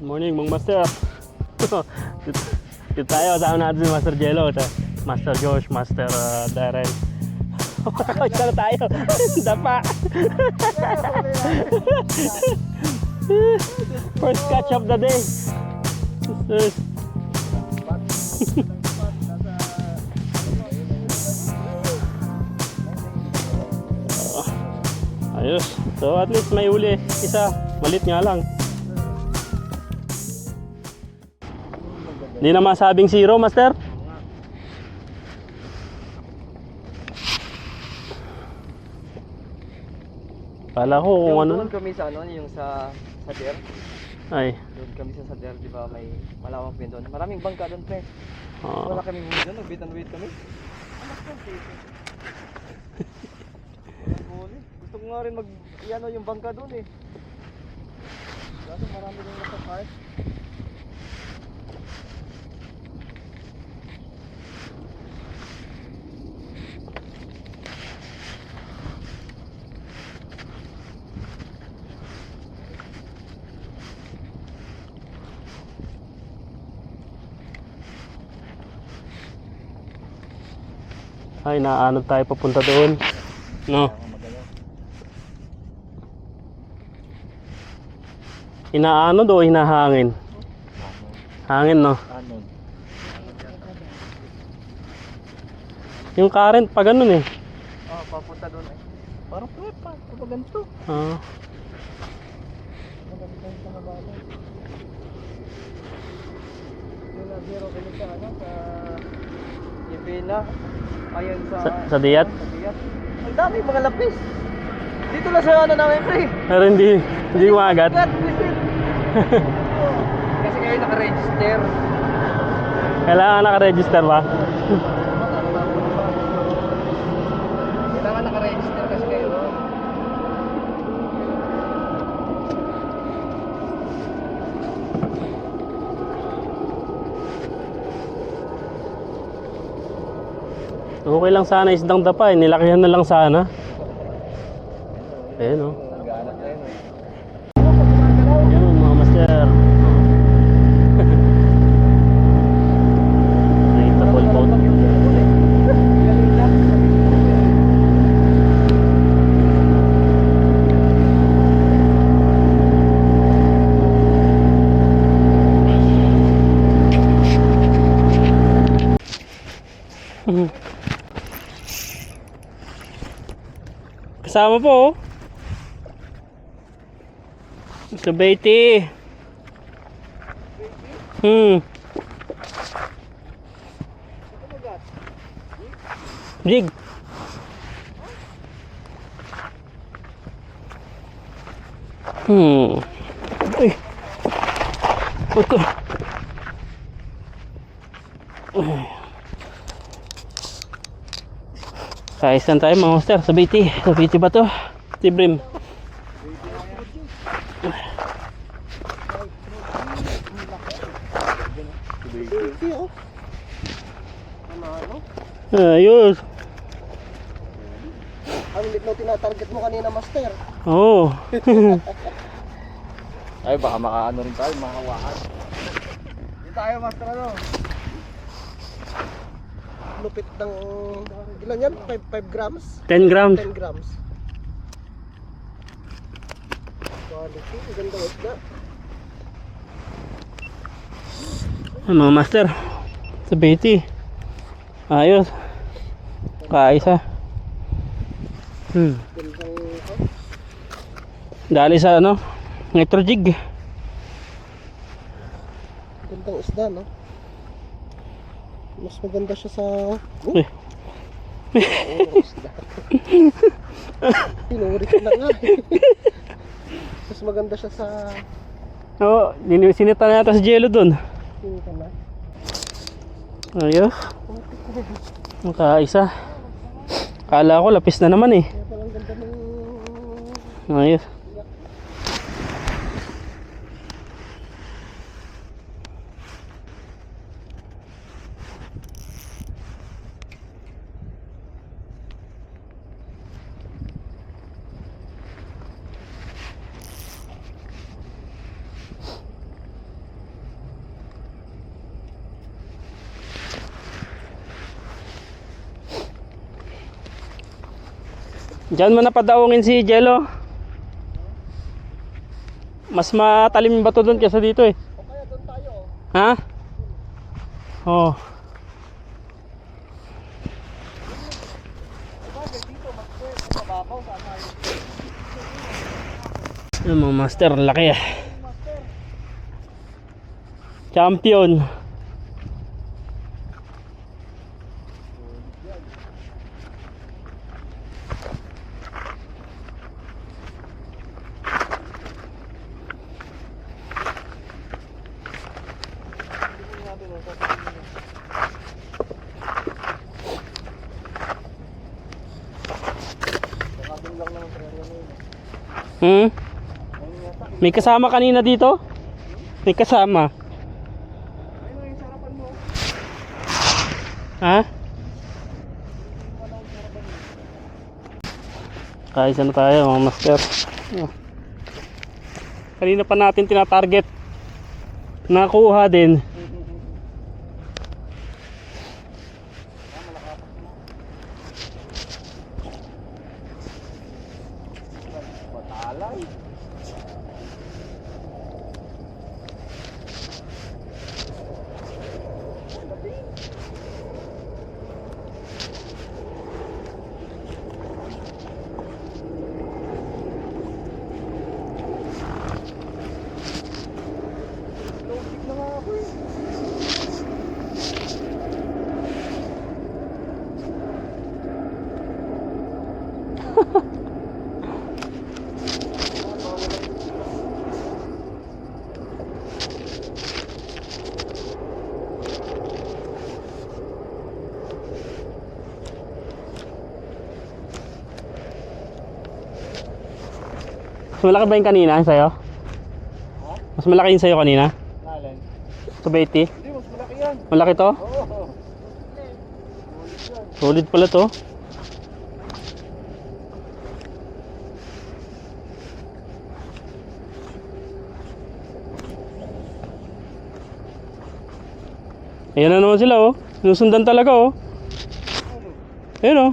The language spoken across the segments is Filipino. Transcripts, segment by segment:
Morning, mga master. Dito tayo, kasama natin si Master Jello, Master Josh, Master Darren. Isa na tayo. Dapa. First catch of the day. Ayos. So at least may uli. Isa. Malit nga lang. Hindi na masabing zero, Master. Kala ko kung ano. Doon kami sa ano, yung sa Sader. Ay. Doon kami sa Sader, di ba may malawak din doon. Maraming bangka doon, pre. Wala kami huli doon, nag-beat and wait kami. Anak ko, gusto ko nga rin ano yung bangka doon eh. Kaso marami din nasa park. Ay, naano tayo papunta doon. No. Inaano do, hinahangin. Hangin, no. Yung current pa ganun eh. Papunta doon eh. Parang pa ganito. Yung zero kami sa ano, sa Ibina. Ayan Sa Diyat? Sa Diyat. Ang dami mga lapis. Dito lang sa ano namin, pre. Pero hindi maagat. Kasi kayo naka-register. Kailangan naka-register ba? Kailangan naka-register kasi kayo. Okay lang sana isdang dapa eh. Nilakihan na lang sana. Ayan o. Ayan mga master. Nakita pulpot. Kasama po oh. Sa Beatty. Jig. Ay. Ito. Kaisan tayo mga master sa Beatty. Sa Beatty ba to? Tibrim. Ayos. Ang lit na tinatarget mo kanina, master. Oo. Ay, baka makaano rin tayo, makahawakan. Hindi tayo, master, ano? Lupit ng... Ilan yan? 5 grams? 10 grams. 10 grams. Quality, ganda isda. Mga master sa Beatty. Ayos. Kaisa. Dali sa ano? Nitrojig. Gandang isda, no? Mas maganda siya sa... isda. Pinuri ko na nga. Mas maganda siya sa... Oo, sinita na yata sa Jello dun. Sinita na. Ayos. Makaisa. Kala ko lapis na naman eh. Kaya palang ganda ng... Ayos. Diyan mo napadaungin si Jello. Mas matalim yung bato doon kaysa dito eh. O kaya doon tayo. Ha? Oh. Bagay dito, mas mababaw sa tayo. Yung mga master, laki ah. Master. Champion. Hmm? May kasama kanina dito? May kasama. Ha? Kaisa na tayo mga master. Oh. Kanina pa natin tinatarget. Nakuha din. Batalay. Logic na nga ako eh. Mas malaki ba yung kanina sa'yo? Ha? Mas malaki yung sa'yo kanina? Nalin? Sa 20? Hindi, mas malaki yan. Malaki to? Oo. Solid pala to. Ayan na naman sila oh. Sinusundan talaga oh. Ayan oh.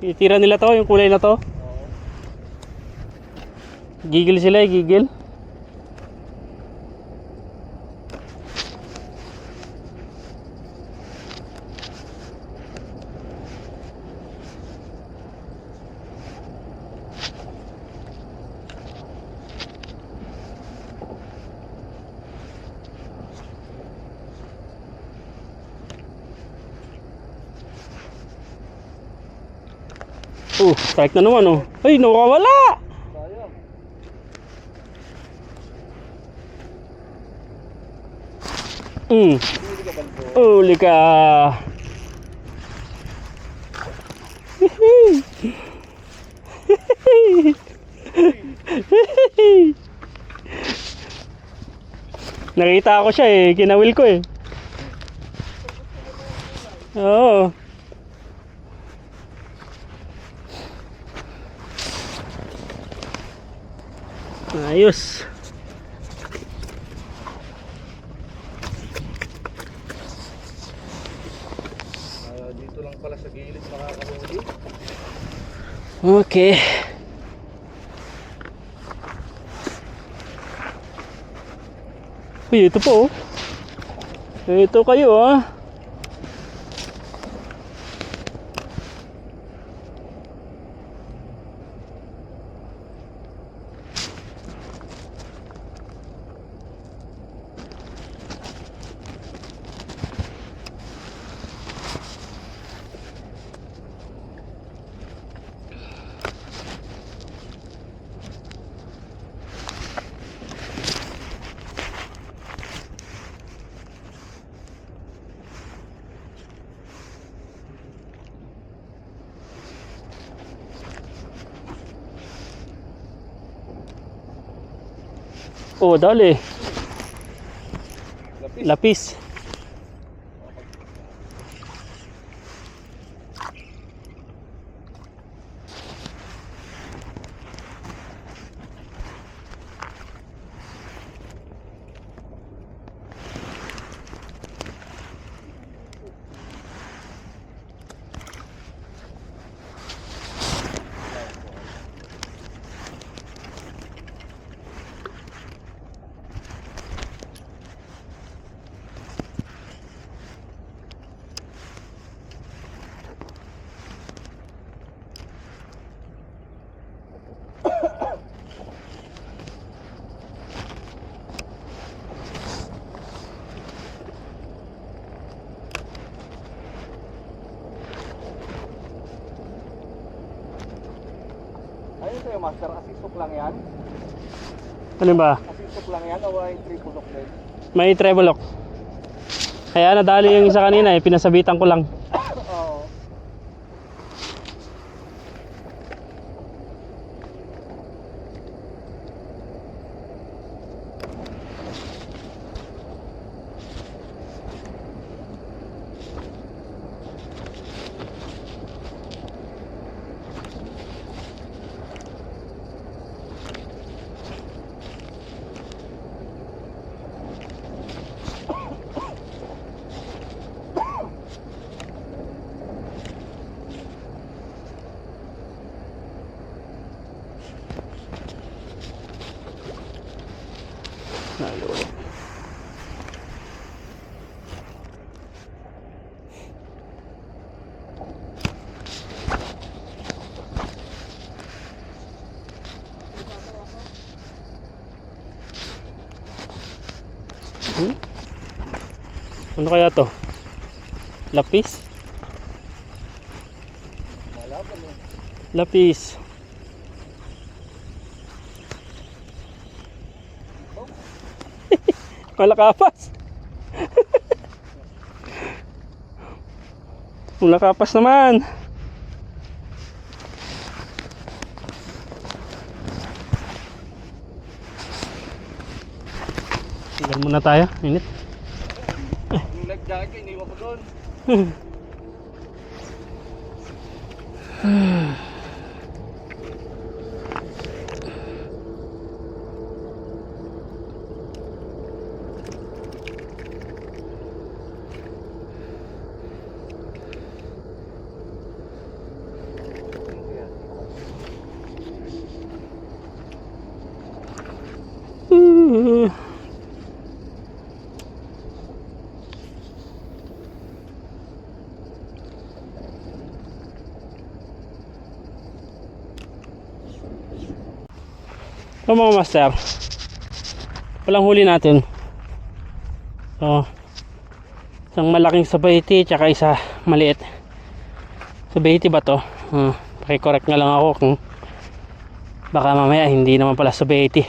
Itira nila to, yung kulay na to. Gigil sila eh, gigil. Strike na naman oh. Ay, nawawala! Sayang. Mm. Hindi ka balbo. Uli ka. Nakita ko siya eh, kinawil ko eh. Oo. Ayos. Dito lang pala sa gilid makakahuli. Okay. Uy, ito po oh. Ito kayo ah. Oh, dali. Lapis. Lapis. sa'yo, master. Asisok lang yan. Ano ba? Asisok lang yan o ay triple lock din? May treble lock. Kaya nadali yung isa kanina eh, pinasabitan ko lang. Oo. Ano kaya to? Lapis? Lapis. Malakapas. Malakapas naman. Tingnan muna tayo. Init. Yung life jacket ko, iniwan ko doon. So mga master, walang huli natin. So, isang malaking sabayete tsaka isa maliit. Sabayete ba to? Pakicorrect nga lang ako kung baka mamaya hindi naman pala sabayete.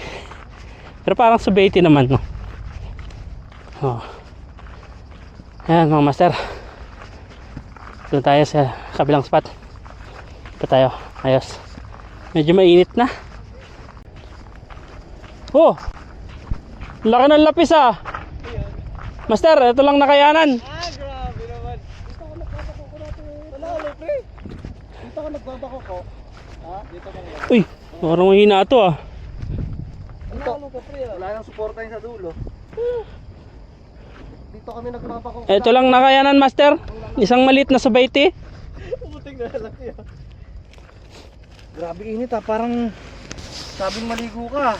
Pero parang sabayete naman, no? Oh. Ayan mga master, doon tayo sa kabilang spot. Ito tayo, ayos. Medyo mainit na. Oh, laki ng lapis ah. Master, ito lang nakayanan. Grabe naman. Dito ka nagbabako ko natin. Wala ulit, pre. Dito ka nagbabako ko. Ha? Dito ka nagbabako. Uy, parang mahina ito ah. Dito ka, pre. Wala nang suporta yun sa dulo. Dito kami nagbabako. Ito lang nakayanan, master. Isang maliit na sabayte. Putik na lalaki ah. Grabe init ah. Parang sabing maligo ka.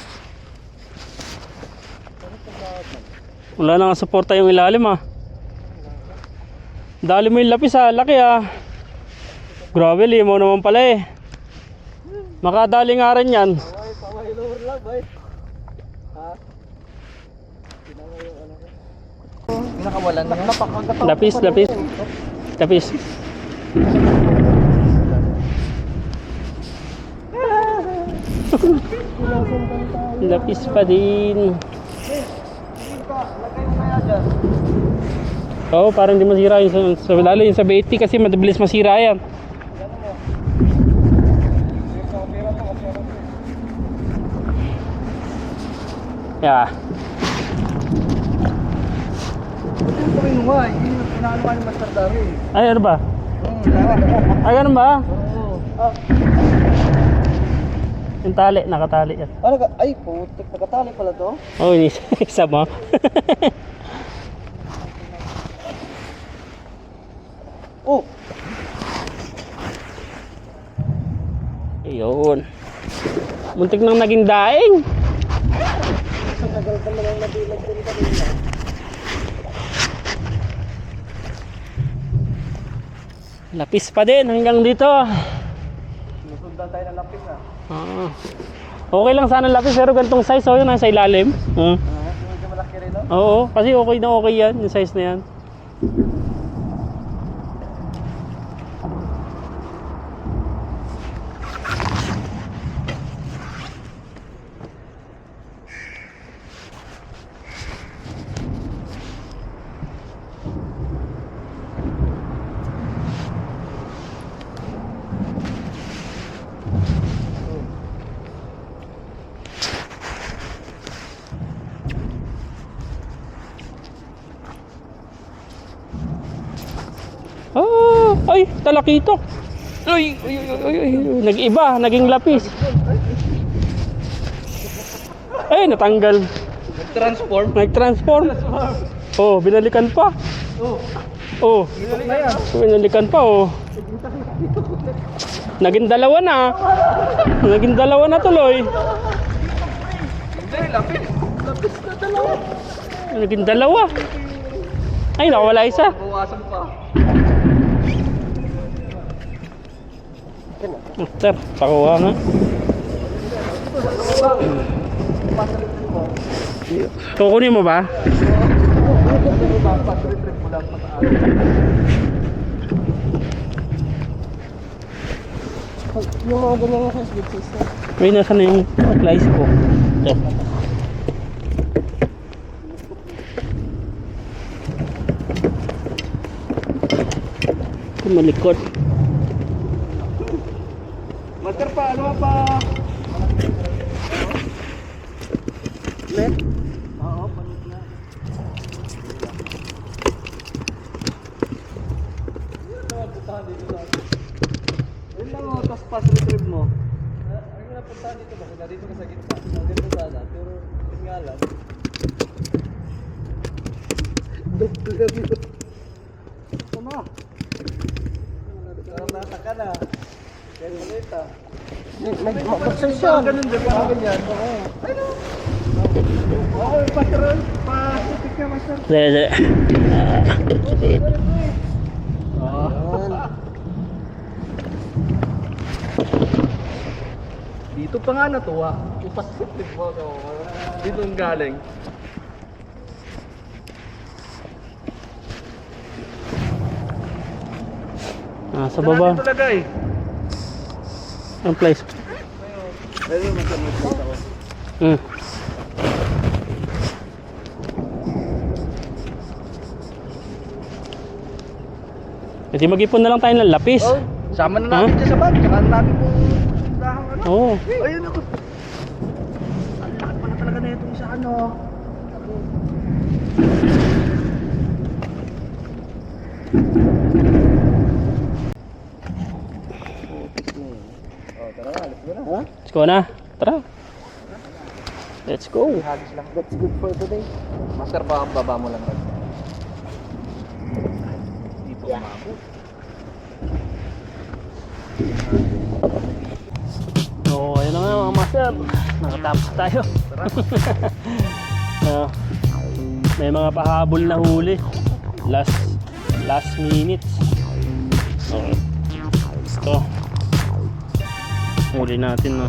Wala na nga suporta yung ilalim ah. Dali mo yung lapis ah, laki ah. Grabe, limaw naman pala eh. Makadali nga rin yan. Pamay lower lang, bay. Ha? Pinakawalan niya. Lapis, lapis. Lapis. Lapis pa din. Lagay mo kaya dyan. Oo, parang hindi masira yung lalo yung sa 80 kasi mabilis masira yan. Yeah. Ito ko yung huwag. Inaano ni Master Dari. Ay, ano ba? Ay, ganun ba? Oo. Yung tali, nakatali yan. Ano ka? Ay, putik. Nagkatali pala to. Oh, isa mo. Oh! Ayun. Muntik nang naging daing. Tagal ka na lang nabilag din kanina. Lapis pa din hanggang dito. Sinusundan tayo ng lapis ah. Okay lang sana lapis pero ganitong size oh, yun nasa ilalim. Medyo malaki rin no? Oo, kasi okay na okay yan, yung size na yan. Ay, talakitok. Ay, ay, ay, ay, ay. Nag-iba, naging lapis. Ay, natanggal. Transform. Nag-transform. Oh, binalikan pa. Oh, Itok na yan. binalikan pa oh. Naging dalawa na. Naging dalawa na tuloy. Hindi, lapis. Lapis na dalawa. Naging dalawa. Ay, nakawala isa. Bawasan pa. Sir, pakuha nga. Kukunin mo ba? Patritrip mo lang pataas. Yung mga ganyan nga sa good sister. May nasa na yung flies ko. Ito. Malikot. Master pa, ano pa? Net? Oo, panit na. Ayun lang o, tapos pass retrieve mo. Ay, nga napuntahan dito ba? Kaya dito ka sa gitna. Nandito sana, pero yun nga lang. Tama. Parang nasa ka na. Kaya ulit ah. Mag-obsession. Ganun din, parang ganyan. Oo. Ayun o. Oo, patrol. Pa-stick ka, master. Dali. Dito pa nga natuwa. Yung Pacific mo. Dito ang galing. Sa baba. Dito lagay. Ang flies. Ayun, masamit ako. Hmm. Pwede mag-ipon na lang tayo ng lapis. Oh, sama na natin dyan sa bag. Tsaka natin kung dahang ano. Oo. Ayun ako. Ang laki pala talaga na itong sa ano. Oh, tara na, let's go na. Ha? Let's go na. Tara. Let's go. Hagis lang. That's good for today. Master, pa ang baba mo lang. Dito umabot. So, ayun na nga mga master. Nakatapos tayo. May mga pahabol na huli. Last minutes. Okay. Ito. Huli natin, no.